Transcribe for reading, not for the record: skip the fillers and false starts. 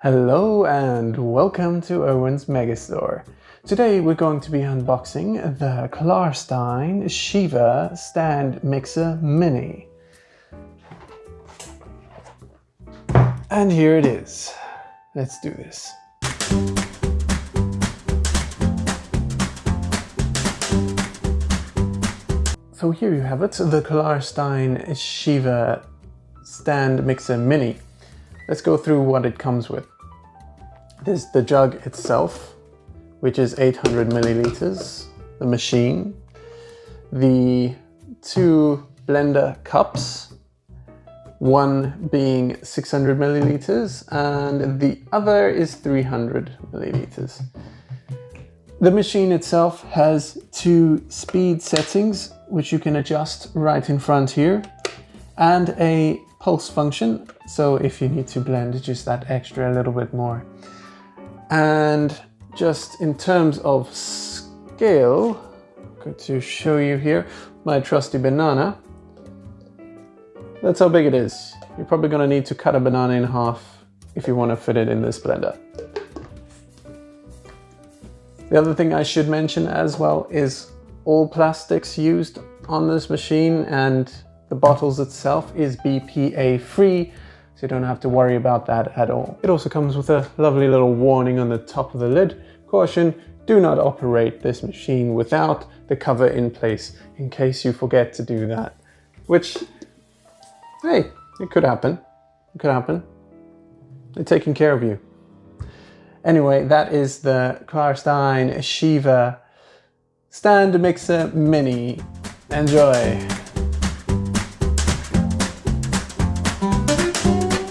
Hello and welcome to Owen's Megastore. Today we're going to be unboxing the Klarstein Shiva Stand Mixer Mini. And here it is. Let's do this. So here you have it, the Klarstein Shiva Stand Mixer Mini. Let's go through what it comes with. There's the jug itself, which is 800 milliliters, the machine, the two blender cups, one being 600 milliliters and the other is 300 milliliters. The machine itself has two speed settings, which you can adjust right in front here, and a pulse function, so if you need to blend just that extra a little bit more. And just in terms of scale, I'm going to show you here my trusty banana. That's how big it is. You're probably going to need to cut a banana in half if you want to fit it in this blender. The other thing I should mention as well is all plastics used on this machine and the bottles itself is BPA free, so you don't have to worry about that at all. It also comes with a lovely little warning on the top of the lid. Caution, do not operate this machine without the cover in place, in case you forget to do that. Which, hey, it could happen. It could happen. They're taking care of you. Anyway, that is the Klarstein Shiva Stand Mixer Mini. Enjoy!